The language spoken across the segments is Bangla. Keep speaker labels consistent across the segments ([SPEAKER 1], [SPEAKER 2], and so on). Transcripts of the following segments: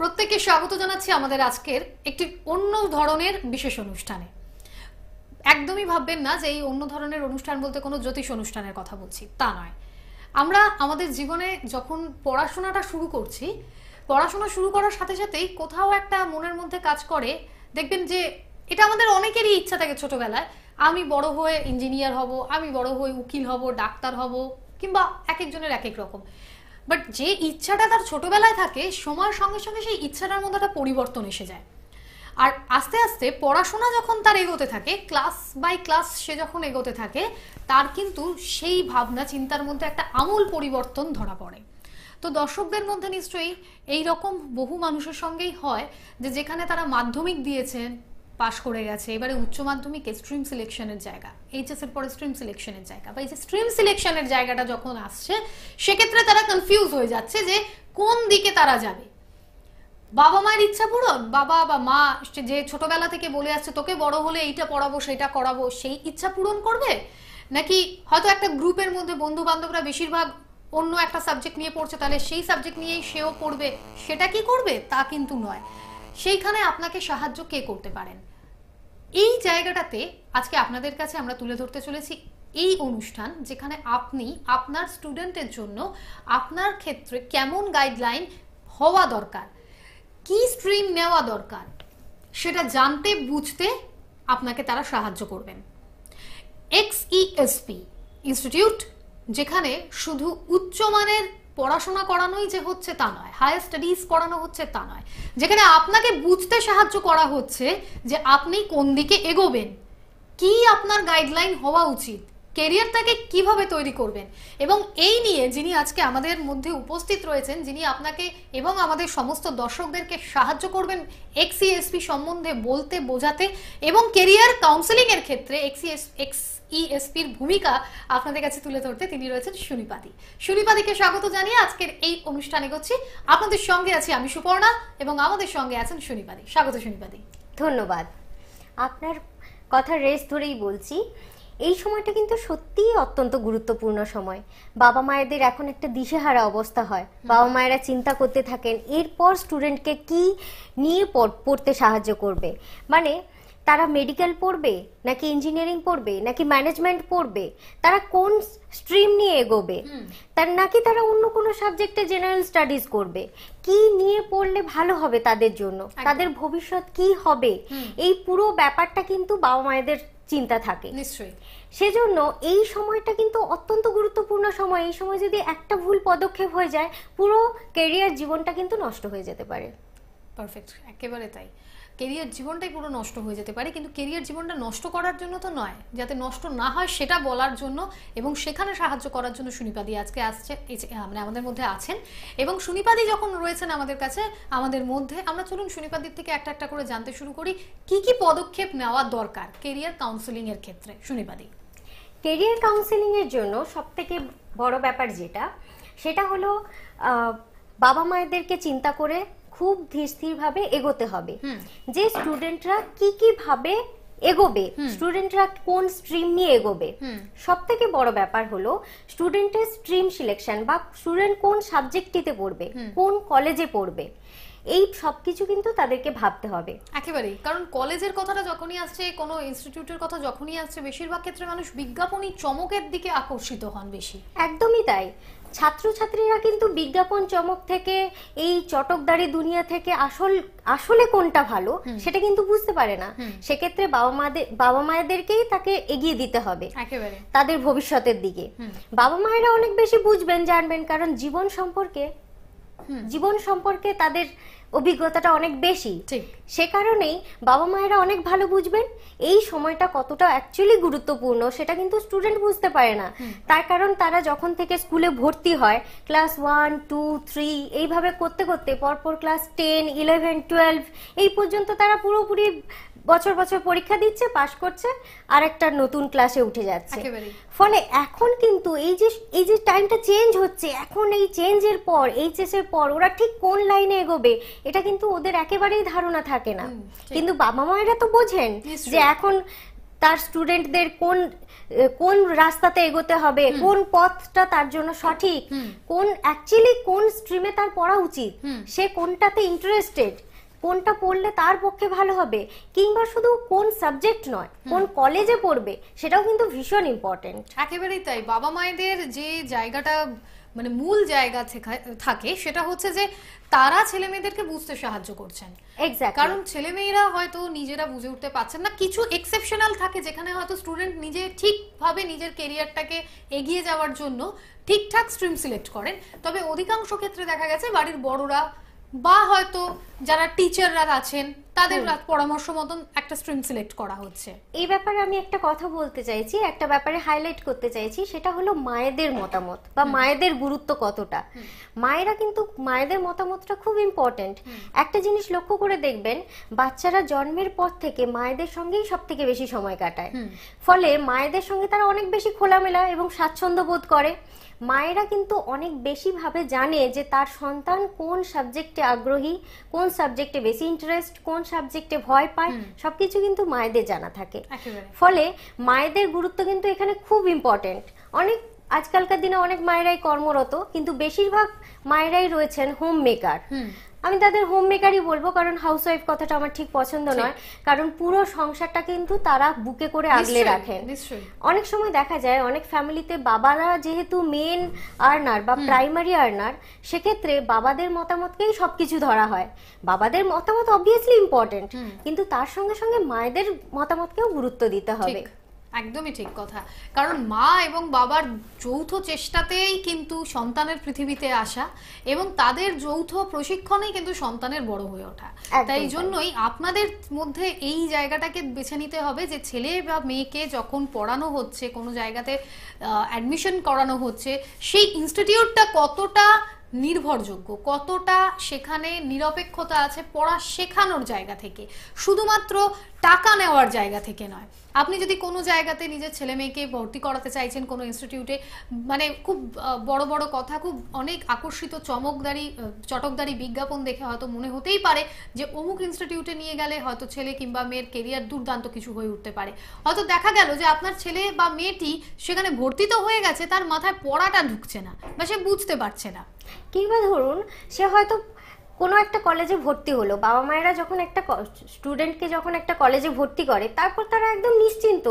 [SPEAKER 1] প্রত্যেককে স্বাগত জানাচ্ছি আমাদের আজকের একটি অন্য ধরনের বিশেষ অনুষ্ঠানে। একদমই ভাববেন না যে এই অন্য ধরনের অনুষ্ঠান বলতে কোনো জ্যোতিষ অনুষ্ঠানের কথা বলছি, তা নয়। আমরা আমাদের জীবনে যখন পড়াশোনাটা শুরু করছি, পড়াশোনা শুরু করার সাথে সাথেই কোথাও একটা মনের মধ্যে কাজ করে, দেখবেন যে এটা আমাদের অনেকেরই ইচ্ছা থাকে ছোটবেলায়, আমি বড় হয়ে ইঞ্জিনিয়ার হব, আমি বড় হয়ে উকিল হব, ডাক্তার হব, কিংবা এক একজনের এক এক রকম। বাট যে ইচ্ছাটা তার ছোটবেলায় থাকে, সময়ের সঙ্গে সঙ্গে সেই ইচ্ছাটার মধ্যে একটা পরিবর্তন এসে যায়। আর আস্তে আস্তে পড়াশোনা যখন তার এগোতে থাকে, ক্লাস বাই ক্লাস সে যখন এগোতে থাকে, তার কিন্তু সেই ভাবনা চিন্তার মধ্যে একটা আমূল পরিবর্তন ধরা পড়ে। তো দর্শকদের মধ্যে নিশ্চয়ই এই রকম বহু মানুষের সঙ্গেই হয় যে যেখানে তারা মাধ্যমিক দিয়েছেন, পাশ করে গেছে, এবারে উচ্চ মাধ্যমিকে স্ট্রিম সিলেকশনের জায়গা, এইচএস এর পরে স্ট্রিম সিলেকশনের জায়গা, বা এই যে স্ট্রিম সিলেকশনের জায়গাটা যখন আসছে, সেক্ষেত্রে তারা কনফিউজ হয়ে যাচ্ছে যে কোন দিকে তারা যাবে। বাবা মায়ের ইচ্ছা পূরণ, বাবা বা মা যে ছোটবেলা থেকে বলে আসছে তোকে বড় হলে এইটা পড়াবো সেটা করাবো, সেই ইচ্ছা পূরণ করবে, নাকি হয়তো একটা গ্রুপের মধ্যে বন্ধু বান্ধবরা বেশিরভাগ অন্য একটা সাবজেক্ট নিয়ে পড়ছে, তাহলে সেই সাবজেক্ট নিয়েই সেও পড়বে, সেটা কি করবে? তা কিন্তু নয়। সেইখানে আপনাকে সাহায্য কে করতে পারেন? এই জায়গাটাতে আজকে আপনাদের কাছে আমরা তুলে ধরতে চলেছি এই অনুষ্ঠান, যেখানে আপনি আপনার স্টুডেন্টের জন্য আপনার ক্ষেত্রে কেমন গাইডলাইন হওয়া দরকার, কি স্ট্রিম নেওয়া দরকার, সেটা জানতে বুঝতে আপনাকে তারা সাহায্য করবেন। XESP ইনস্টিটিউট, যেখানে শুধু উচ্চমানের পড়াশোনা করানোই যে হচ্ছে তা নয়, হায়ার স্টাডিজ করানো হচ্ছে তা নয়, যেখানে আপনাকে বুঝতে সাহায্য করা হচ্ছে যে আপনি কোন দিকে এগোবেন, কি আপনার গাইডলাইন হওয়া উচিত, কেরিয়ারটাকে কিভাবে তৈরি করবেন। এবং এই নিয়ে যিনি আজকে আমাদের মধ্যে উপস্থিত রয়েছেন, যিনি আপনাকে এবং আমাদের সমস্ত দর্শকদেরকে সাহায্য করবেন XESP সম্বন্ধে বলতে, বোঝাতে এবং কেরিয়ার কাউন্সেলিং এর ক্ষেত্রে XESPর ভূমিকা আপনাদের কাছে তুলে ধরতে, তিনি রয়েছেন সুনিপাদি। সুনিপাদিকে স্বাগত জানিয়ে আজকের এই অনুষ্ঠানে এগোচ্ছি। আপনাদের সঙ্গে আছি আমি সুপর্ণা এবং আমাদের সঙ্গে আছেন সুনিপাদি। স্বাগত সুনিপাদি।
[SPEAKER 2] ধন্যবাদ। আপনার কথা রেস ধরেই বলছি, এই সময়টা কিন্তু সত্যিই অত্যন্ত গুরুত্বপূর্ণ সময়। বাবা মায়েদের এখন একটা দিশেহারা অবস্থা হয়, বাবা মায়েরা চিন্তা করতে থাকেন এরপর স্টুডেন্টকে কি নিয়ে পড়তে সাহায্য করবে, মানে তারা মেডিকেল পড়বে নাকি ইঞ্জিনিয়ারিং পড়বে নাকি ম্যানেজমেন্ট পড়বে, তারা কোন স্ট্রিম নিয়ে এগোবে, তার নাকি তারা অন্য কোনো সাবজেক্টে জেনারেল স্টাডিজ করবে, কি নিয়ে পড়লে ভালো হবে তাদের জন্য, তাদের ভবিষ্যৎ কি হবে, এই পুরো ব্যাপারটা কিন্তু বাবা মায়েদের চিন্তা থাকে
[SPEAKER 1] নিশ্চয়ই।
[SPEAKER 2] সেজন্য এই সময়টা কিন্তু অত্যন্ত গুরুত্বপূর্ণ সময়। এই সময় যদি একটা ভুল পদক্ষেপ হয়ে যায়, পুরো ক্যারিয়ার জীবনটা কিন্তু নষ্ট হয়ে যেতে পারে।
[SPEAKER 1] পারফেক্ট, একেবারে তাই। কেরিয়ার জীবনটাই পুরো নষ্ট হয়ে যেতে পারে, কিন্তু কেরিয়ার জীবনটা নষ্ট করার জন্য তো নয়, যাতে নষ্ট না হয় সেটা বলার জন্য এবং সেখানে সাহায্য করার জন্য সুনিপাদি আজকে আসছে, মানে আমাদের মধ্যে আছেন। এবং সুনিপাদি যখন রয়েছেন আমাদের কাছে, আমাদের মধ্যে, আমরা চলুন সুনিপাদির থেকে একটা একটা করে জানতে শুরু করি কি কি পদক্ষেপ নেওয়া দরকার কেরিয়ার কাউন্সেলিং এর ক্ষেত্রে। সুনিপাদি,
[SPEAKER 2] কেরিয়ার কাউন্সেলিং এর জন্য সবথেকে বড় ব্যাপার সেটা হলো বাবা মায়েদেরকে চিন্তা করে খুব ধীর ভাবে এগোতে হবে যে স্টুডেন্টরা কি ভাবে এগোবে, স্টুডেন্টরা কোন স্ট্রিম নিয়ে এগোবে। সবথেকে বড় ব্যাপার হলো স্টুডেন্টের স্ট্রিম সিলেকশন, বা স্টুডেন্ট কোন সাবজেক্টটিতে পড়বে, কোন কলেজে পড়বে, এই সবকিছু কিন্তু তাদেরকে ভাবতে হবে
[SPEAKER 1] একেবারেই। কারণ কলেজের কথাটা যখনই আসছে, কোনো ইনস্টিটিউটের কথা যখনই আসছে, বেশিরভাগ ক্ষেত্রে মানুষ বিজ্ঞাপনী চমকের দিকে আকর্ষিত হন বেশি।
[SPEAKER 2] একদমই তাই। ছাত্রছাত্রীরা কিন্তু বিজ্ঞাপন চমক থেকে, এই চটকদারি দুনিয়া থেকে আসলে কোনটা ভালো সেটা কিন্তু বুঝতে পারে না। সেক্ষেত্রে বাবা মায়েদেরকেই তাকে এগিয়ে দিতে হবে
[SPEAKER 1] একেবারে
[SPEAKER 2] তাদের ভবিষ্যতের দিকে। বাবা মায়েরা অনেক বেশি বুঝবেন, জানবেন, কারণ জীবন সম্পর্কে তাদের অভিজ্ঞতাটা অনেক বেশি। সে কারণেই বাবা মায়েরা অনেক ভালো বুঝবেন এই সময়টা কতটা অ্যাকচুয়ালি গুরুত্বপূর্ণ, সেটা কিন্তু স্টুডেন্ট বুঝতে পারে না। তার কারণ তারা যখন থেকে স্কুলে ভর্তি হয়, ক্লাস 1, 2, 3 এইভাবে করতে করতে পরপর ক্লাস 10, 11, 12 এই পর্যন্ত তারা পুরোপুরি বছর পরীক্ষা দিচ্ছে, পাশ করছে, আর একটা নতুন ক্লাসে উঠে যাচ্ছে। ফলে এখন কিন্তু এই যে টাইমটা চেঞ্জ হচ্ছে, এখন এই চেঞ্জের পর, এইচএস এর পর ওরা ঠিক কোন লাইনে এগোবে এটা কিন্তু ওদের একেবারেই ধারণা থাকে না। কিন্তু বাবা মায়েরা তো বোঝেন যে এখন তার স্টুডেন্টদের কোন কোন রাস্তাতে এগোতে হবে, কোন পথটা তার জন্য সঠিক, কোন অ্যাকচুয়ালি কোন স্ট্রিমে তার পড়া উচিত, সে কোনটাতে ইন্টারেস্টেড, কোনটা পড়লে তার পক্ষে ভালো হবে, কিংবা শুধু কোন সাবজেক্ট নয় কোন কলেজে পড়বে, সেটাও কিন্তু ভীষণ ইম্পর্টেন্ট।
[SPEAKER 1] একেবারেই তাই। বাবা মায়েদের যে জায়গাটা মানে মূল জায়গা থাকে সেটা হচ্ছে যে তারা ছেলে মেয়েদেরকে বুঝতে সাহায্য করছেন। কারণ ছেলে মেয়েরা হয়তো নিজেরা বুঝে উঠতে পারছেন না, কিছু এক্সেপশনাল থাকে যেখানে হয়তো স্টুডেন্ট নিজে ঠিকভাবে নিজের কেরিয়ারটাকে এগিয়ে যাওয়ার জন্য ঠিকঠাক স্ট্রিম সিলেক্ট করেন, তবে অধিকাংশ ক্ষেত্রে দেখা গেছে বাড়ির বড়রা বা হয়তো যারা টিচাররা আছেন তাদের পরামর্শ মতন একটা স্ট্রিম সিলেক্ট করা হচ্ছে।
[SPEAKER 2] এই ব্যাপারে আমি একটা কথা বলতে চাইছি, একটা ব্যাপারে হাইলাইট করতে চাইছি, সেটা হলো মায়েদের মতামত বা মায়েদের গুরুত্ব কতটা। মায়েরা কিন্তু মায়েদের মতামতটা খুব ইম্পর্টেন্ট। একটা জিনিস লক্ষ্য করে দেখবেন, বাচ্চারা জন্মের পর থেকে মায়েদের সঙ্গেই সব থেকে বেশি সময় কাটায়, ফলে মায়েদের সঙ্গে তারা অনেক বেশি খোলামেলা এবং স্বাচ্ছন্দ্য বোধ করে। মায়েরা কিন্তু অনেক বেশি ভাবে জানে যে তার সন্তান কোন সাবজেক্টে আগ্রহী, কোন সাবজেক্টে বেশি ইন্টারেস্ট, কোন সাবজেক্টে ভয় পায়, সবকিছু কিন্তু মায়েদের জানা থাকে। ফলে মায়েদের গুরুত্ব কিন্তু এখানে খুব ইম্পর্টেন্ট। অনেক আজকালকার দিনে অনেক মায়েরাই কর্মরত, কিন্তু বেশিরভাগ মায়েরাই রয়েছেন হোম মেকার। আমি তাদের হোম মেকারই বলবো, কারণ হাউসওয়াইফ কথাটা আমার ঠিক পছন্দ নয়, কারণ পুরো সংসারটা কিন্তু তারা বুকে করে আগলে রাখেন। অনেক সময় দেখা যায় অনেক ফ্যামিলিতে বাবারা যেহেতু মেন আর্নার বা প্রাইমারি আর্নার, সেক্ষেত্রে বাবাদের মতামতকেই সবকিছু ধরা হয়। বাবাদের মতামত অবভিয়াসলি ইম্পর্টেন্ট, কিন্তু তার সঙ্গে সঙ্গে মায়েদের মতামতকেও গুরুত্ব দিতে হবে।
[SPEAKER 1] একদমই ঠিক কথা, কারণ মা এবং বাবার যৌথ চেষ্টাতেই কিন্তু সন্তানের পৃথিবীতে আসা এবং তাদের যৌথ প্রশিক্ষণেই কিন্তু সন্তানের বড় হয়ে ওঠা। তাই জন্যই আপনাদের মধ্যে এই জায়গাটাকে বেছে নিতে হবে যে ছেলে বা মেয়েকে যখন পড়ানো হচ্ছে, কোনো জায়গাতে অ্যাডমিশন করানো হচ্ছে, সেই ইনস্টিটিউটটা কতটা নির্ভরযোগ্য, কতটা সেখানে নিরপেক্ষতা আছে পড়া শেখানোর জায়গা থেকে, শুধুমাত্র টাকা নেওয়ার জায়গা থেকে নয়। আপনি যদি কোনো জায়গাতে নিজের ছেলে মেয়েকে ভর্তি করাতে চাইছেন কোনো ইনস্টিটিউটে, মানে খুব বড় বড় কথা, খুব অনেক আকর্ষিত চটকদারি বিজ্ঞাপন দেখে হয়তো মনে হতেই পারে যে অমুক ইনস্টিটিউটে নিয়ে গেলে হয়তো ছেলে কিংবা মেয়ের কেরিয়ার দুর্দান্ত কিছু হয়ে উঠতে পারে। হয়তো দেখা গেল যে আপনার ছেলে বা মেয়েটি সেখানে ভর্তি তো হয়ে গেছে, তার মাথায় পড়াটা ঢুকছে না বা সে বুঝতে পারছে না।
[SPEAKER 2] কিংবা ধরুন সে হয়তো কোনো একটা কলেজে ভর্তি হলো, বাবা মায়েরা যখন একটা স্টুডেন্টকে যখন একটা কলেজে ভর্তি করে, তারপর তারা একদম নিশ্চিন্ত।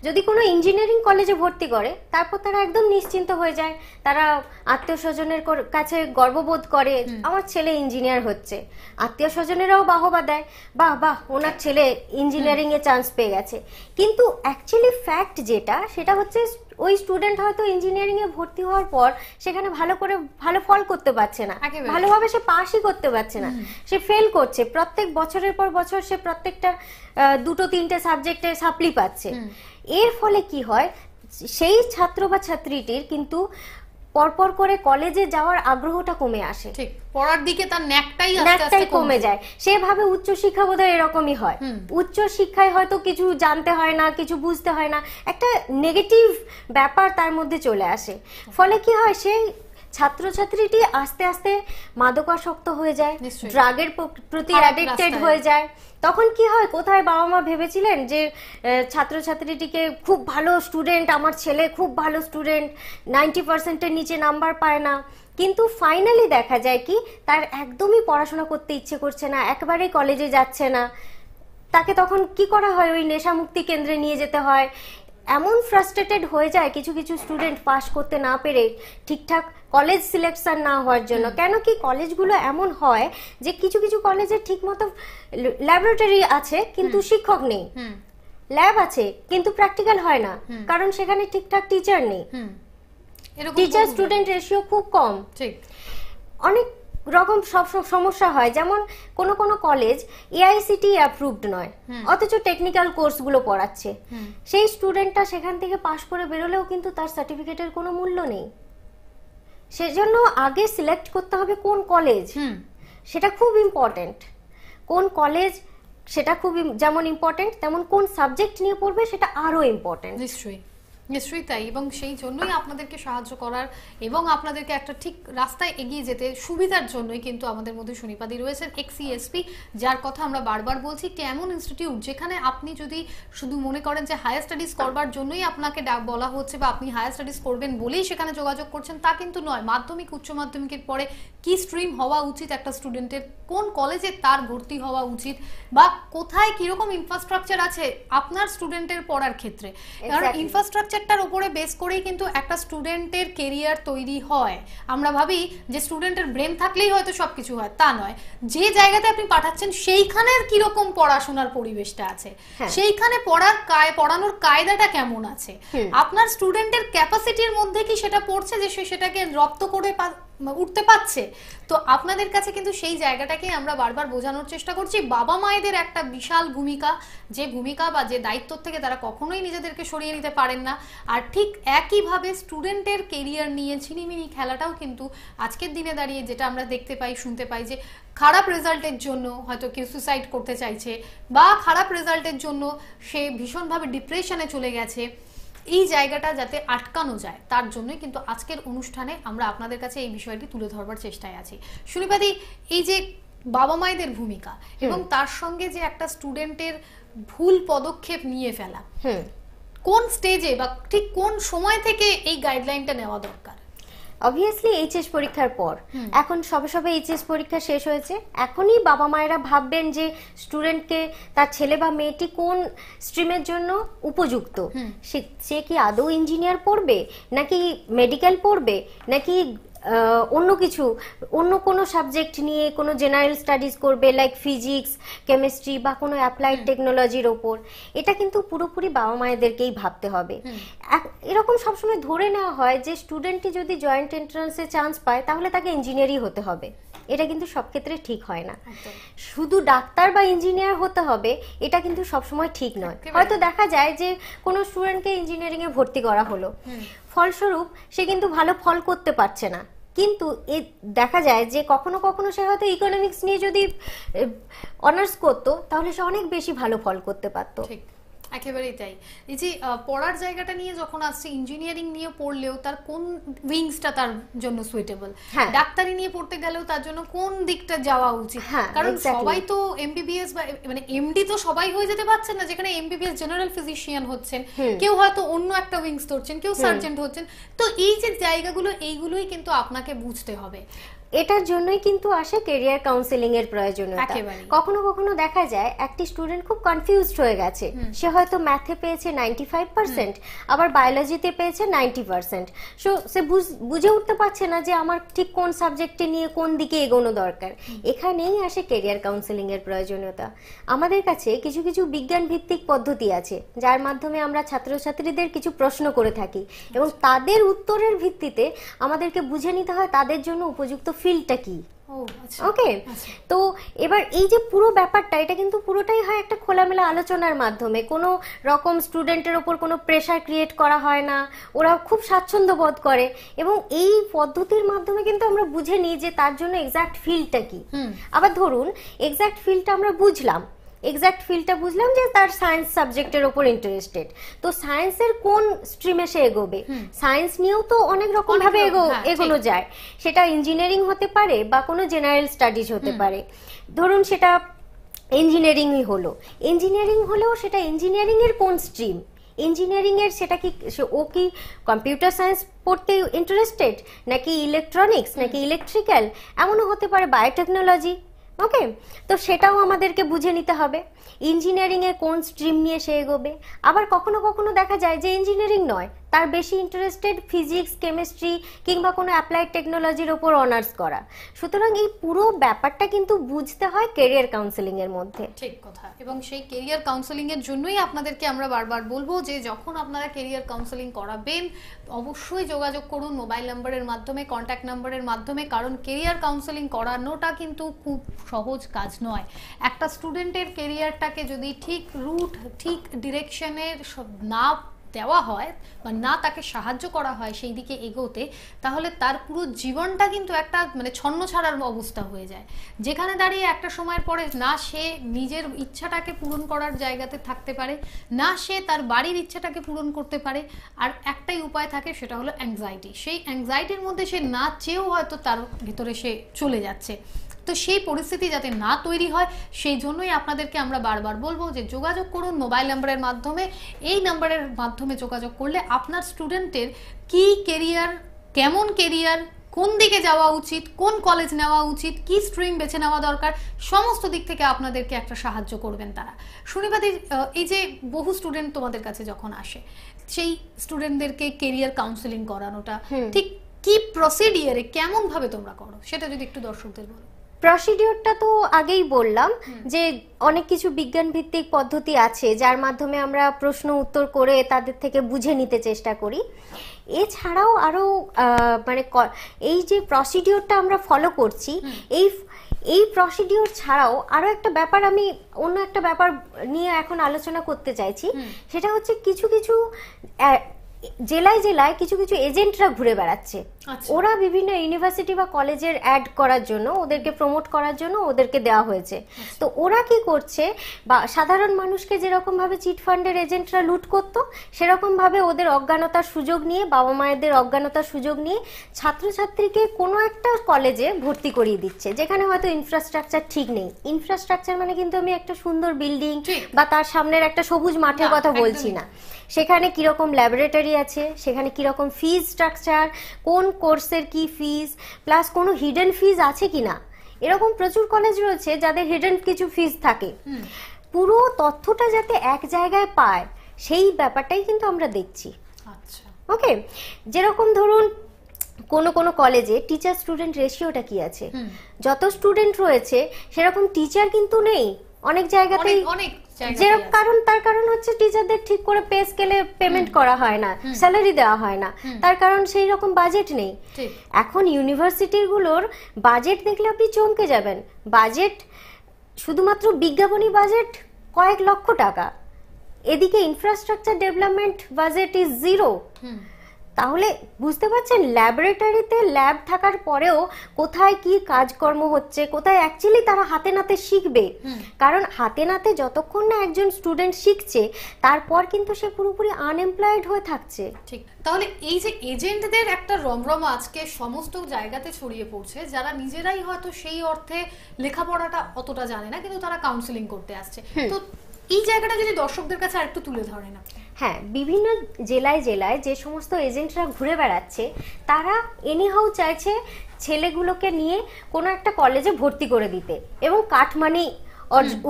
[SPEAKER 2] যদি কোনো ইঞ্জিনিয়ারিং কলেজে ভর্তি করে, তারপর তারা একদম নিশ্চিন্ত হয়ে যায়। তারা আত্মীয় স্বজনের কাছে গর্ববোধ করে, আমার ছেলে ইঞ্জিনিয়ার হচ্ছে। আত্মীয় স্বজনেরাও বাহবা দেয়, বাহ বাহ ওনার ছেলে ইঞ্জিনিয়ারিং এ চান্স পেয়ে গেছে। কিন্তু অ্যাকচুয়ালি ফ্যাক্ট যেটা, সেটা হচ্ছে ওই স্টুডেন্ট হয়তো ইঞ্জিনিয়ারিং এ ভর্তি হওয়ার পর সেখানে ভালো ফল করতে পারছে না, ভালোভাবে সে পাসই করতে পারছে না, সে ফেল করছে। প্রত্যেক বছরের পর বছর সে প্রত্যেকটা 2-3টে সাবজেক্টে সাপ্লি পাচ্ছে। এর ফলে কি হয়, সেই ছাত্র বা ছাত্রীটির কিন্তু পরপর করে কলেজে যাওয়ার আগ্রহটা কমে আসে,
[SPEAKER 1] ঠিক পড়ার দিকে তার ন্যাকটাই
[SPEAKER 2] কমে যায়। সেভাবে উচ্চশিক্ষা বোধহয় এরকমই হয়। উচ্চশিক্ষায় হয়তো কিছু জানতে হয় না, কিছু বুঝতে হয় না, একটা নেগেটিভ ব্যাপার তার মধ্যে চলে আসে। ফলে কি হয়, সেই ছাত্রছাত্রীটি আস্তে আস্তে মাদকাসক্ত হয়ে যায়, ড্রাগের প্রতি অ্যাডিক্টেড হয়ে যায়। তখন কি হয়, কোথায় বাবা মা ভেবেছিলেন যে ছাত্রছাত্রীটিকে খুব ভালো স্টুডেন্ট, আমার ছেলে খুব ভালো স্টুডেন্ট, 90%-এর নিচে নাম্বার পায় না, কিন্তু ফাইনালি দেখা যায় কি তার একদমই পড়াশোনা করতে ইচ্ছে করছে না, একেবারেই কলেজে যাচ্ছে না। তাকে তখন কি করা হয়, ওই নেশামুক্তি কেন্দ্রে নিয়ে যেতে হয়। এমন ফ্রাস্ট্রেটেড হয়ে যায় কিছু কিছু স্টুডেন্ট পাস করতে না পেরে, ঠিকঠাক কলেজ সিলেকশন না হওয়ার জন্য। কেন কি কলেজগুলো এমন হয় যে কিছু কিছু কলেজে ঠিকমতো ল্যাবরেটরি আছে কিন্তু শিক্ষক নেই, ল্যাব আছে কিন্তু প্র্যাকটিক্যাল হয় না, কারণ সেখানে ঠিকঠাক টিচার নেই, টিচার স্টুডেন্ট রেশিও খুব কম। অনেক রকম সব সমস্যা হয়, যেমন কোন কোন কলেজ এআইসিটি অ্যাপ্রুভড নয়, অথচ টেকনিক্যাল কোর্সগুলো পড়াচ্ছে। সেই স্টুডেন্টটা সেখান থেকে পাশ করে বেরোলেও কিন্তু তার সার্টিফিকেটের কোনো মূল্য নেই। সেজন্য আগে সিলেক্ট করতে হবে কোন কলেজ, সেটা খুব ইম্পর্টেন্ট। কোন কলেজ সেটা খুব যেমন ইম্পর্টেন্ট, তেমন কোন সাবজেক্ট নিয়ে পড়বে সেটা আরো ইম্পর্টেন্ট।
[SPEAKER 1] নিশ্চয়ই নিশ্চয়ই তাই, এবং সেই জন্যই আপনাদেরকে সাহায্য করার এবং আপনাদেরকে একটা ঠিক রাস্তায় এগিয়ে যেতে সুবিধার জন্যই কিন্তু আমাদের মধ্যে সুনিপাদি রয়েছেন এক্সইএসপি, যার কথা আমরা বারবার বলছি। একটি এমন ইনস্টিটিউট যেখানে আপনি যদি শুধু মনে করেন যে হায়ার স্টাডিজ করবার জন্যই আপনাকে বলা হচ্ছে বা আপনি হায়ার স্টাডিজ করবেন বলেই সেখানে যোগাযোগ করছেন, তা কিন্তু নয়। মাধ্যমিক উচ্চ মাধ্যমিকের পরে কি স্ট্রিম হওয়া উচিত একটা স্টুডেন্টের, কোন কলেজে তার ভর্তি হওয়া উচিত, বা কোথায় কিরকম ইনফ্রাস্ট্রাকচার আছে আপনার স্টুডেন্টের পড়ার ক্ষেত্রে, কারণ ইনফ্রাস্ট্রাকচারটার উপরে বেস করেই কিন্তু একটা স্টুডেন্টের কেরিয়ার তৈরি হয়। আমরা ভাবি যে স্টুডেন্টের ব্রেন থাকলেই হয়তো সবকিছু হয়, তা নয়। যে জায়গাতে আপনি পাঠাচ্ছেন সেইখানের কিরকম পড়াশোনার পরিবেশটা আছে, সেইখানে পড়ানোর কায়দাটা কেমন আছে, আপনার স্টুডেন্টের ক্যাপাসিটির মধ্যে কি সেটা পড়ছে যে সে সেটাকে রপ্ত করে উঠতে পারছে। তো আপনাদের কাছে কিন্তু সেই জায়গাটাকে আমরা বারবার বোঝানোর চেষ্টা করছি। বাবা মায়েদের একটা বিশাল ভূমিকা, যে ভূমিকা বা যে দায়িত্ব থেকে তারা কখনোই নিজেদেরকে সরিয়ে নিতে পারেন না। আর ঠিক একইভাবে স্টুডেন্টের কেরিয়ার নিয়ে ছিনিমিনি খেলাটাও কিন্তু আজকের দিনে দাঁড়িয়ে যেটা আমরা দেখতে পাই, শুনতে পাই, যে খারাপ রেজাল্টের জন্য হয়তো কেউ সুসাইড করতে চাইছে, বা খারাপ রেজাল্টের জন্য সে ভীষণভাবে ডিপ্রেশনে চলে গেছে। এই জায়গাটা যাতে আটকানো যায় তার জন্যই কিন্তু আজকের অনুষ্ঠানে আমরা আপনাদের কাছে এই বিষয়টি তুলে ধরবার চেষ্টায় আছি। সুনিপাদি, এই যে বাবা মায়েদের ভূমিকা এবং তার সঙ্গে যে একটা স্টুডেন্টের ভুল পদক্ষেপ নিয়ে ফেলা, কোন স্টেজে বা ঠিক কোন সময় থেকে এই গাইডলাইনটা নেওয়া দরকার?
[SPEAKER 2] অবভিয়াসলি এইচএস পরীক্ষার পর, এখন সবে সবে এইচএস পরীক্ষা শেষ হয়েছে, এখনই বাবা মায়েরা ভাববেন যে স্টুডেন্টকে, তার ছেলে বা মেয়েটি কোন স্ট্রিমের জন্য উপযুক্ত, সে কি আদৌ ইঞ্জিনিয়ার পড়বে, নাকি মেডিকেল পড়বে, নাকি অন্য কিছু, অন্য কোনো সাবজেক্ট নিয়ে কোনো জেনারেল স্টাডিজ করবে, লাইক ফিজিক্স, কেমিস্ট্রি বা কোনো অ্যাপ্লাইড টেকনোলজির ওপর। এটা কিন্তু পুরোপুরি বাবা মায়েদেরকেই ভাবতে হবে। এরকম সবসময় ধরে নেওয়া হয় যে স্টুডেন্টটি যদি জয়েন্ট এন্ট্রান্সে চান্স পায় তাহলে তাকে ইঞ্জিনিয়ারই হতে হবে। এটা কিন্তু সব ক্ষেত্রে ঠিক হয় না। শুধু ডাক্তার বা ইঞ্জিনিয়ার হতে হবে এটা কিন্তু সবসময় ঠিক নয়। হয়তো দেখা যায় যে কোনো স্টুডেন্টকে ইঞ্জিনিয়ারিং এ ভর্তি করা হলো, ফলস্বরূপ সে কিন্তু ভালো ফল করতে পারছে না, কিন্তু দেখা যায় যে কখনো কখনো সে হয়তো ইকোনমিক্স নিয়ে যদি অনার্স করতো তাহলে সে অনেক বেশি ভালো ফল করতে পারতো।
[SPEAKER 1] একেবারেই তাই। এই যে পড়ার জায়গাটা নিয়ে যখন আসছে, ইঞ্জিনিয়ারিং নিয়ে পড়লেও তার কোন উইংসটা তার জন্য সুইটেবল, ডাক্তারি নিয়ে পড়তে গেলেও তার জন্য কোন দিকটা যাওয়া উচিত, কারণ সবাই তো এমবিবিএস বা মানে এমডি তো সবাই হয়ে যেতে পারছেন না, যেখানে এমবিবিএস জেনারেল ফিজিশিয়ান হচ্ছেন, কেউ হয়তো অন্য একটা উইংস ধরছেন, কেউ সার্জেন্ট হচ্ছেন। তো এই যে জায়গাগুলো, এইগুলোই কিন্তু আপনাকে বুঝতে হবে।
[SPEAKER 2] এটার জন্যই কিন্তু আসে ক্যারিয়ার কাউন্সেলিং এর প্রয়োজনীয়তা। কখনো কখনো দেখা যায় একটি স্টুডেন্ট খুব কনফিউজড হয়ে গেছে, সে হয়তো ম্যাথে পেয়েছে 95%, আবার বায়োলজিতে পেয়েছে 90%। সো সে বুঝে উঠতে পারছে না যে আমার ঠিক কোন সাবজেক্টে নিয়ে কোন দিকে এগোনো দরকার। এখানেই আসে ক্যারিয়ার কাউন্সেলিং এর প্রয়োজনীয়তা। আমাদের কাছে কিছু কিছু বিজ্ঞান ভিত্তিক পদ্ধতি আছে যার মাধ্যমে আমরা ছাত্রছাত্রীদের কিছু প্রশ্ন করে থাকি, এবং তাদের উত্তরের ভিত্তিতে আমাদেরকে বুঝে নিতে হয় তাদের জন্য উপযুক্ত ফিল্ডটা কি। ওকে, তো এবার এই যে পুরো ব্যাপারটা, এটা কিন্তু পুরোটাই হয় একটা খোলামেলা আলোচনার মাধ্যমে। কোনো রকম স্টুডেন্টের ওপর কোনো প্রেশার ক্রিয়েট করা হয় না, ওরা খুব স্বাচ্ছন্দ্য বোধ করে, এবং এই পদ্ধতির মাধ্যমে কিন্তু আমরা বুঝে নিই যে তার জন্য এক্সাক্ট ফিল্ডটা কি। আবার ধরুন এক্সাক্ট ফিল্ডটা আমরা বুঝলাম, যে তার সায়েন্স সাবজেক্টের উপর ইন্টারেস্টেড, তো সায়েন্সের কোন স্ট্রিমে সে এগোবে। সায়েন্স নিয়েও তো অনেক রকম ভাবে এগোনো যায়, সেটা ইঞ্জিনিয়ারিং হতে পারে বা কোনো জেনারেল স্টাডিজ হতে পারে। ধরুন সেটা ইঞ্জিনিয়ারিংই হলো, ইঞ্জিনিয়ারিং হলেও সেটা ইঞ্জিনিয়ারিং এর কোন স্ট্রিম, ইঞ্জিনিয়ারিং এর সেটা কি, ও কি কম্পিউটার সায়েন্স পড়তে ইন্টারেস্টেড, নাকি ইলেকট্রনিক্স, নাকি ইলেকট্রিক্যাল, এমনও হতে পারে বায়োটেকনোলজি। ওকে, তো সেটাও আমাদেরকে বুঝে নিতে হবে ইঞ্জিনিয়ারিং এ কোন স্ট্রিম নিয়ে সে এগোবে। আবার কখনো কখনো দেখা যায় যে ইঞ্জিনিয়ারিং নয়, তার বেশি ইন্টারেস্টেড ফিজিক্স, কেমিস্ট্রি কিংবা কোনো অ্যাপ্লাইড টেকনোলজির ওপর অনার্স করা। সুতরাং এই পুরো ব্যাপারটা কিন্তু বুঝতে হয় ক্যারিয়ার কাউন্সেলিং এর মধ্যে।
[SPEAKER 1] ঠিক কথা। এবং সেই ক্যারিয়ার কাউন্সেলিং এর জন্যই আপনাদেরকে আমরা বারবার বলবো যে যখন আপনারা ক্যারিয়ার কাউন্সেলিং করাবেন অবশ্যই যোগাযোগ করুন মোবাইল নাম্বারের মাধ্যমে, কন্ট্যাক্ট নাম্বারের মাধ্যমে, কারণ ক্যারিয়ার কাউন্সেলিং করানোটা কিন্তু খুব সহজ কাজ নয়। একটা স্টুডেন্টের ক্যারিয়ারটাকে যদি ঠিক রুট, ঠিক ডিরেকশনের না দেওয়া হয় বা না তাকে সাহায্য করা হয় সেই দিকে এগোতে, তাহলে তার পুরো জীবনটা কিন্তু একটা মানে ছন্নছাড়ার অবস্থা হয়ে যায়, যেখানে দাঁড়িয়ে একটা সময়ের পরে না সে নিজের ইচ্ছাটাকে পূরণ করার জায়গাতে থাকতে পারে, না সে তার বাড়ির ইচ্ছাটাকে পূরণ করতে পারে। আর একটাই উপায় থাকে, সেটা হলো অ্যাংজাইটি। সেই অ্যাংজাইটির মধ্যে সে না চেয়েও হয়তো তার ভিতরে সে চলে যাচ্ছে। তো সেই পরিস্থিতি যাতে না তৈরি হয় সেই জন্যই আপনাদেরকে আমরা বারবার বলবো যে যোগাযোগ করুন মোবাইল নাম্বারের মাধ্যমে। এই নাম্বারের মাধ্যমে যোগাযোগ করলে আপনার স্টুডেন্টের কি কেরিয়ার, কেমন কেরিয়ার, কোন দিকে যাওয়া উচিত, কোন কলেজ নেওয়া উচিত, কি স্ট্রিম বেছে নেওয়া দরকার, সমস্ত দিক থেকে আপনাদেরকে একটা সাহায্য করবেন তারা। সুনিপাদি, এই যে বহু স্টুডেন্ট তোমাদের কাছে যখন আসে, সেই স্টুডেন্টদেরকে কেরিয়ার কাউন্সেলিং করানোটা ঠিক কি প্রসিডিয়ারে কেমন ভাবে তোমরা করো, সেটা যদি একটু দর্শকদের বলো।
[SPEAKER 2] প্রসিডিওরটা তো আগেই বললাম যে অনেক কিছু বিজ্ঞান ভিত্তিক পদ্ধতি আছে যার মাধ্যমে আমরা প্রশ্ন উত্তর করে তাদের থেকে বুঝে নিতে চেষ্টা করি। এছাড়াও আরো মানে এই যে প্রসিডিওরটা আমরা ফলো করছি, এই প্রসিডিওর ছাড়াও আরো একটা ব্যাপার, আমি অন্য একটা ব্যাপার নিয়ে এখন আলোচনা করতে চাইছি। সেটা হচ্ছে কিছু কিছু জেলায় জেলায় কিছু কিছু এজেন্টরা ঘুরে বেড়াচ্ছে। ওরা বিভিন্ন ইউনিভার্সিটি বা কলেজের অ্যাড করার জন্য, ওদেরকে প্রমোট করার জন্য ওদেরকে দেওয়া হয়েছে। তো ওরা কি করছে, বা সাধারণ মানুষকে যেরকম ভাবে চিট ফান্ডের এজেন্টরা লুট করতো, সেরকম ভাবে ওদের অজ্ঞানতার সুযোগ নিয়ে, বাবা মায়েদের অজ্ঞানতার সুযোগ নিয়ে ছাত্রছাত্রীকে কোনো একটা কলেজে ভর্তি করিয়ে দিচ্ছে যেখানে হয়তো ইনফ্রাস্ট্রাকচার ঠিক নেই। ইনফ্রাস্ট্রাকচার মানে কিন্তু আমি একটা সুন্দর বিল্ডিং বা তার সামনের একটা সবুজ মাঠের কথা বলছি না। সেখানে কিরকম ল্যাবরেটরি আছে, সেখানে কিরকম ফিজ স্ট্রাকচার, কোন কোর্সের কি ফিজ, প্লাস কোনো হিডেন ফিজ আছে কিনা। এরকম প্রচুর কলেজ রয়েছে যাদের হিডেন কিছু ফিজ থাকে। পুরো তথ্যটা যাতে এক জায়গায় পায় সেই ব্যাপারটাই কিন্তু আমরা দেখছি। ওকে, যেরকম ধরুন কোনো কোনো কলেজে টিচার স্টুডেন্ট রেশিওটা কি আছে, যত স্টুডেন্ট রয়েছে সেরকম টিচার কিন্তু নেই অনেক জায়গাতেই। তার কারণ হচ্ছে টিচারদের ঠিক করে পে স্কেলে পেমেন্ট করা হয় না, স্যালারি দেওয়া হয় না, তার কারণ সেই রকম বাজেট নেই। এখন ইউনিভার্সিটিগুলোর বাজেট দেখলে আপনি চমকে যাবেন। বাজেট শুধুমাত্র বিজ্ঞাপনী বাজেট কয়েক লক্ষ টাকা, এদিকে infrastructure development budget is zero. তাহলে বুঝতে পারছেন ল্যাবরেটরিতে ল্যাব থাকার পরেও কোথায় কি কাজকর্ম হচ্ছে, কোথায় অ্যাকচুয়ালি তারা হাতে নাতে শিখবে। কারণ হাতে নাতে যতক্ষণ না একজন স্টুডেন্ট শিখছে তারপর কিন্তু সে পুরোপুরি আনএমপ্লয়েড হয়ে থাকছে।
[SPEAKER 1] ঠিক, তাহলে এই যে এজেন্টদের একটা রমরম আজকে সমস্ত জায়গাতে ছড়িয়ে পড়ছে, যারা নিজেরাই হয়তো সেই অর্থে লেখাপড়াটা অতটা জানে না কিন্তু তারা কাউন্সেলিং করতে আসছে, তো এই জায়গাটা যদি দর্শকদের কাছে আরেকটু তুলে ধরেন আপনি।
[SPEAKER 2] হ্যাঁ, বিভিন্ন জেলায় জেলায় যে সমস্ত এজেন্টরা ঘুরে বেড়াচ্ছে তারা এনিহাউ চাইছে ছেলেগুলোকে নিয়ে কোনো একটা কলেজে ভর্তি করে দিতে এবং কাটমানি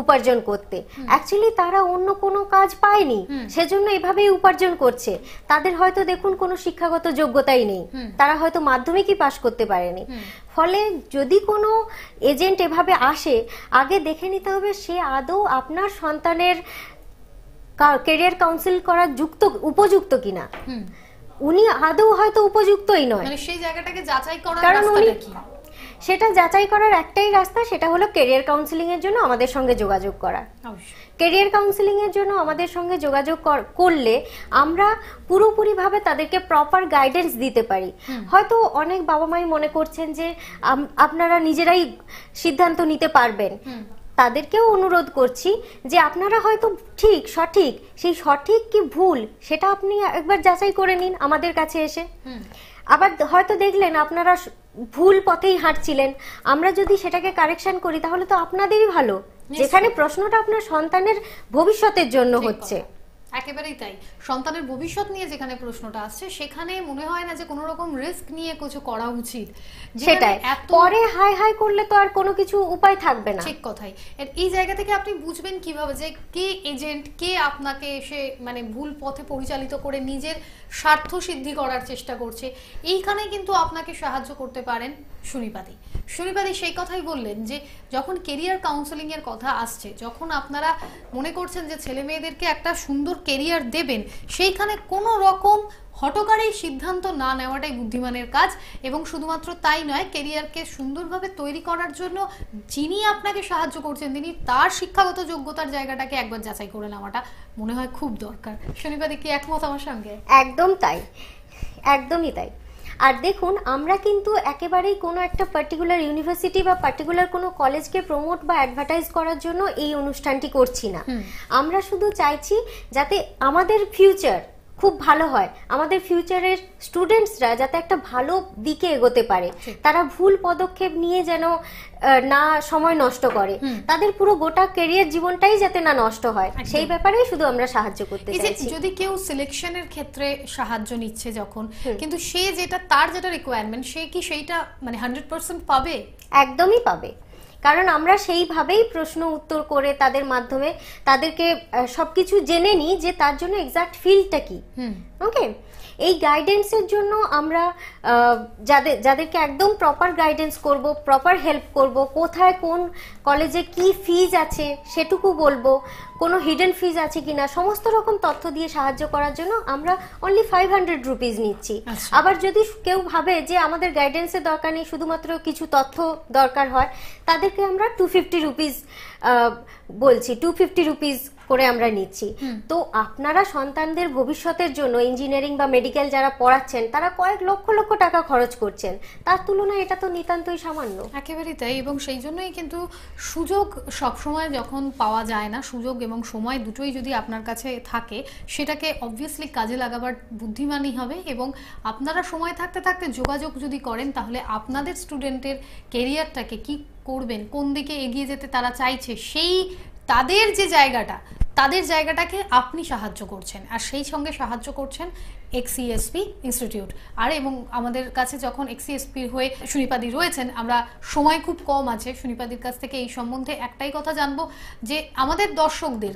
[SPEAKER 2] উপার্জন করতে। অ্যাকচুয়ালি তারা অন্য কোনো কাজ পায়নি, সেজন্য এভাবেই উপার্জন করছে। তাদের হয়তো দেখুন কোনো শিক্ষাগত যোগ্যতাই নেই, তারা হয়তো মাধ্যমিকই পাশ করতে পারেনি। ফলে যদি কোনো এজেন্ট এভাবে আসে, আগে দেখে নিতে হবে সে আদৌ আপনার সন্তানের ক্যারিয়ার কাউন্সিল করার উপযুক্ত কিনা। উনি আদৌ হয়তো উপযুক্তই নয়,
[SPEAKER 1] মানে সেই জায়গাটাকে যাচাই করার
[SPEAKER 2] কারণ উনি
[SPEAKER 1] কি
[SPEAKER 2] সেটা যাচাই করার একটাই রাস্তা, সেটা হলো ক্যারিয়ার কাউন্সিলিং এর জন্য আমাদের সঙ্গে যোগাযোগ করা। ক্যারিয়ার কাউন্সিলিং এর জন্য আমাদের সঙ্গে যোগাযোগ করলে আমরা পুরোপুরি ভাবে তাদেরকে প্রপার গাইডেন্স দিতে পারি। হয়তো অনেক বাবা মাই মনে করছেন যে আপনারা নিজেরাই সিদ্ধান্ত নিতে পারবেন, তাদেরকেও অনুরোধ করছি যে আপনারা হয়তো ঠিক সঠিক, সেই সঠিক কি ভুল সেটা আপনি একবার যাচাই করে নিন আমাদের কাছে এসে। আবার হয়তো দেখলেন আপনারা ভুল পথেই হাঁটছিলেন, আমরা যদি সেটাকে কারেকশন করি তাহলে তো আপনাদেরই ভালো, যেখানে প্রশ্নটা আপনার সন্তানের ভবিষ্যতের জন্য হচ্ছে।
[SPEAKER 1] একেবারেই তাই, সন্তানের ভবিষ্যৎ নিয়ে যেখানে প্রশ্নটা আসছে সেখানে মনে হয় না যে কোনো রকম রিস্ক নিয়ে কিছু করা উচিত।
[SPEAKER 2] সেটাই, পরে হাই হাই করলে তো আর কোনো কিছু উপায় থাকবে না।
[SPEAKER 1] ঠিক কথাই। এই জায়গা থেকে আপনি বুঝবেন কিভাবে যে কে এজেন্ট, কে আপনাকে এসে মানে ভুল পথে পরিচালিত করে নিজের স্বার্থ সিদ্ধি করার চেষ্টা করছে। এইখানে কিন্তু আপনাকে সাহায্য করতে পারেন সুনিপাদি। সুনিপাদি সেই কথাই বললেন যে যখন কেরিয়ার কাউন্সেলিং এর কথা আসছে, যখন আপনারা মনে করছেন যে ছেলে মেয়েদেরকে একটা সুন্দর কেরিয়ার দেবেন, সেইখানে কোনো রকম হঠকারী সিদ্ধান্ত না নেওয়াটাই বুদ্ধিমানের কাজ। এবং শুধুমাত্র তাই নয়, কেরিয়ারকে সুন্দরভাবে তৈরি করার জন্য যিনি আপনাকে সাহায্য করছেন তিনি তার শিক্ষাগত যোগ্যতার জায়গাটাকে একবার যাচাই করে নেওয়াটা মনে হয় খুব দরকার। শনিপাদি কি একমত আমার সঙ্গে?
[SPEAKER 2] একদম তাই, একদমই তাই। আর দেখুন, আমরা কিন্তু একেবারেই কোনো একটা পার্টিকুলার ইউনিভার্সিটি বা পার্টিকুলার কোনো কলেজকে প্রমোট বা অ্যাডভার্টাইজ করার জন্য এই অনুষ্ঠানটি করছি না। আমরা শুধু চাইছি যাতে আমাদের ফিউচার খুব ভালো হয়, আমাদের ফিউচারের স্টুডেন্টসরা যাতে একটা ভালো দিকে এগোতে পারে, তারা ভুল পদক্ষেপ নিয়ে যেন না সময় নষ্ট করে, তাদের পুরো গোটা ক্যারিয়ার জীবনটাই যাতে না নষ্ট হয়, সেই ব্যাপারেই শুধু আমরা সাহায্য করতে চাইছি।
[SPEAKER 1] যদি কেউ সিলেকশনের ক্ষেত্রে সাহায্য নিচ্ছে যখন, কিন্তু সে তার যেটা রিকোয়ারমেন্ট, সে কি সেইটা মানে 100% পাবে?
[SPEAKER 2] একদমই পাবে, কারণ আমরা সেইভাবেই প্রশ্ন উত্তর করে তাদের মাধ্যমে তাদেরকে সবকিছু জেনে নিই যে তার জন্য এক্সাক্ট ফিল্ডটা কি। ওকে, এই গাইডেন্সের জন্য আমরা যাদেরকে একদম প্রপার গাইডেন্স করব, প্রপার হেল্প করব, কোথায় কোন কলেজে কি ফিজ আছে সেটুকু বলবো, কোনো হিডেন ফিজ আছে কিনা, সমস্ত রকম তথ্য দিয়ে সাহায্য করার জন্য আমরা অনলি 500 রুপিস নিচ্ছি। আবার যদি কেউ ভাবে যে আমাদের গাইডেন্সের দরকার নেই, শুধুমাত্র কিছু তথ্য দরকার হয়, তাদেরকে আমরা 250 রুপিস বলছি, 250 রুপিস করে আমরা নিচ্ছি। তো আপনারা সন্তানদের ভবিষ্যতের জন্য ইঞ্জিনিয়ারিং বা মেডিকেল যারা পড়াচ্ছেন তারা কয়েক লক্ষ লক্ষ টাকা খরচ করছেন, তার তুলনায় এটা তো নিতান্তই সামান্য।
[SPEAKER 1] একেবারেই তাই। এবং সেই জন্যই কিন্তু সুযোগ সবসময় যখন পাওয়া যায় না, সুযোগ এবং সময় দুটোই যদি আপনার কাছে থাকে, সেটাকে অবভিয়াসলি কাজে লাগাবার বুদ্ধিমানই হবে। এবং আপনারা সময় থাকতে থাকতে যোগাযোগ যদি করেন, তাহলে আপনাদের স্টুডেন্টের কেরিয়ারটাকে কি করবেন, কোন দিকে এগিয়ে যেতে তারা চাইছে, সেই তাদের যে জায়গাটা, তাদের জায়গাটাকে আপনি সাহায্য করছেন, আর সেই সঙ্গে সাহায্য করছেন এক্সইএসপি ইনস্টিটিউট। আর এবং আমাদের কাছে যখন এক্সইএসপি হয়ে সুনিপাদি রয়েছেন, আমরা সময় খুব কম আছে, সুনিপাদির কাছ থেকে এই সম্বন্ধে একটাই কথা জানবো যে আমাদের দর্শকদের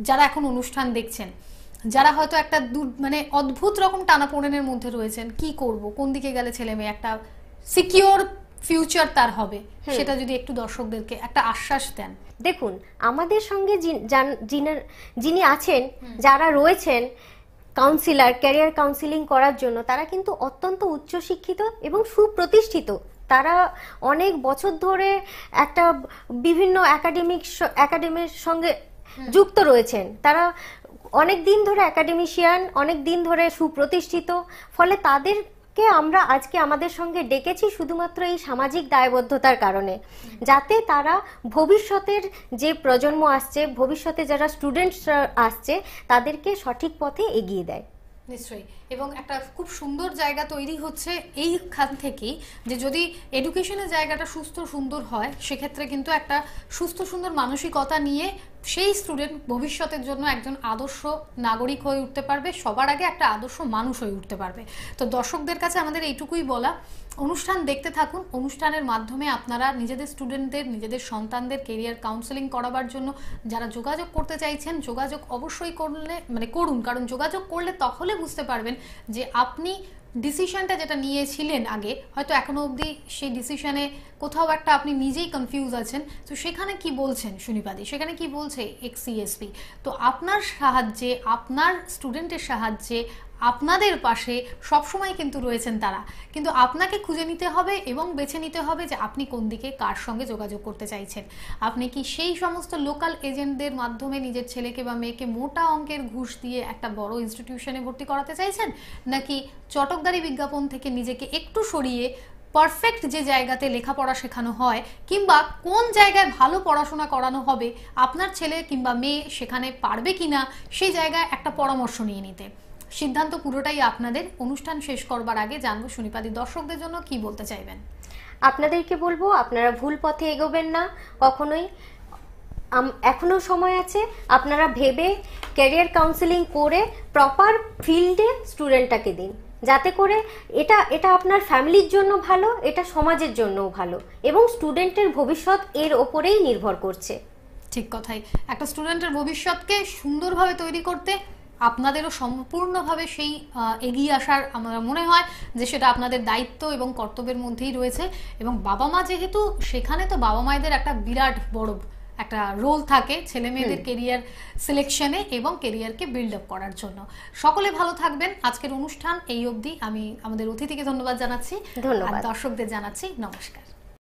[SPEAKER 1] যারা এখন অনুষ্ঠান দেখছেন, যারা হয়তো একটা মানে অদ্ভুত রকম টানাপোড়েনের মধ্যে রয়েছেন, কি করব, কোন দিকে গেলে ছেলে মেয়ে একটা সিকিউর ফিউচার তার হবে, সেটা যদি একটু দর্শকদেরকে একটা আশ্বাস দেন।
[SPEAKER 2] দেখুন, আমাদের সঙ্গে যিনি আছেন, যারা রয়েছেন কাউন্সিলর, ক্যারিয়ার কাউন্সিলিং করার জন্য, তারা কিন্তু অত্যন্ত উচ্চশিক্ষিত এবং সুপ্রতিষ্ঠিত। তারা অনেক বছর ধরে একটা বিভিন্ন একাডেমির সঙ্গে যুক্ত রয়েছেন, তারা অনেক দিন ধরে একাডেমিশিয়ান, অনেক দিন ধরে সুপ্রতিষ্ঠিত। ফলে তাদেরকে আমরা আজকে আমাদের সঙ্গে ডেকেছি শুধুমাত্র এই সামাজিক দায়বদ্ধতার কারণে, যাতে তারা ভবিষ্যতের যে প্রজন্ম আসছে, ভবিষ্যতে যারা স্টুডেন্টস আসছে, তাদেরকে সঠিক পথে এগিয়ে দেয়।
[SPEAKER 1] নিশ্চয়ই। এবং একটা খুব সুন্দর জায়গা তৈরি হচ্ছে এইখান থেকেই, যে যদি এডুকেশনের জায়গাটা সুস্থ সুন্দর হয়, সেক্ষেত্রে কিন্তু একটা সুস্থ সুন্দর মানসিকতা নিয়ে সেই স্টুডেন্ট ভবিষ্যতের জন্য একজন আদর্শ নাগরিক হয়ে উঠতে পারবে, সবার আগে একটা আদর্শ মানুষ হয়ে উঠতে পারবে। তো দর্শকদের কাছে আমাদের এইটুকুই বলা, অনুষ্ঠান দেখতে থাকুন। অনুষ্ঠানের মাধ্যমে আপনারা নিজেদের স্টুডেন্টদের, নিজেদের সন্তানদের কেরিয়ার কাউন্সেলিং করাবার জন্য যারা যোগাযোগ করতে চাইছেন, যোগাযোগ অবশ্যই করুন, কারণ যোগাযোগ করলে তাহলে বুঝতে পারবেন যে আপনি ডিসিশনটা যেটা নিয়েছিলেন আগে, হয়তো এখনো অবধি সেই ডিসিশনে কোথাও একটা আপনি নিজেই কনফিউজ আছেন, তো সেখানে কি বলছেন সুনিপাদি, সেখানে কি বলছে এক্সইএসপি, তো আপনার সাহায্যে, আপনার স্টুডেন্টের সাহায্যে, আপনাদের পাশে সবসময় কিন্তু রয়েছেন তারা। কিন্তু আপনাকে খুঁজে নিতে হবে এবং বেছে নিতে হবে যে আপনি কোন দিকে কার সঙ্গে যোগাযোগ করতে চাইছেন। আপনি কি সেই সমস্ত লোকাল এজেন্টদের মাধ্যমে নিজের ছেলেকে বা মেয়েকে মোটা অঙ্কের ঘুষ দিয়ে একটা বড় ইনস্টিটিউশনে ভর্তি করাতে চাইছেন, নাকি চটকদারি বিজ্ঞাপন থেকে নিজেকে একটু সরিয়ে পারফেক্ট যে জায়গাতে লেখাপড়া শেখানো হয়, কিংবা কোন জায়গায় ভালো পড়াশোনা করানো হবে, আপনার ছেলে কিংবা মেয়ে সেখানে পারবে কিনা, সেই জায়গায় একটা পরামর্শ নিয়ে নিতে। সিদ্ধান্ত পুরোটাই আপনাদের। অনুষ্ঠান শেষ করবার আগে জানবো সুনিপাদি দর্শকদের জন্য কি বলতে চাইবেন।
[SPEAKER 2] আপনাদেরকে বলবো, আপনারা ভুল পথে এগোবেন না কখনোই, এখনো সময় আছে। আপনারা ভেবে ক্যারিয়ার কাউন্সেলিং করে প্রপার ফিল্ডে স্টুডেন্টটাকে দিন, যাতে করে এটা আপনার ফ্যামিলির জন্য ভালো, এটা সমাজের জন্যও ভালো, এবং স্টুডেন্টের ভবিষ্যৎ এর ওপরেই নির্ভর করছে।
[SPEAKER 1] ঠিক কথাই। একটা স্টুডেন্টের ভবিষ্যৎকে সুন্দরভাবে তৈরি করতে আপনাদেরও সম্পূর্ণভাবে সেই এগিয়ে আসার আমার মনে হয় যে সেটা আপনাদের দায়িত্ব এবং কর্তব্যের মধ্যেই রয়েছে। এবং বাবা মা যেহেতু সেখানে, তো বাবা মায়েদের একটা বিরাট বড় একটা রোল থাকে ছেলে মেয়েদের কেরিয়ার সিলেকশনে এবং কেরিয়ারকে বিল্ড আপ করার জন্য। সকলে ভালো থাকবেন। আজকের অনুষ্ঠান এই অবধি। আমি আমাদের অতিথিকে ধন্যবাদ জানাচ্ছি,
[SPEAKER 2] ধন্যবাদ।
[SPEAKER 1] আর দর্শকদের জানাচ্ছি নমস্কার।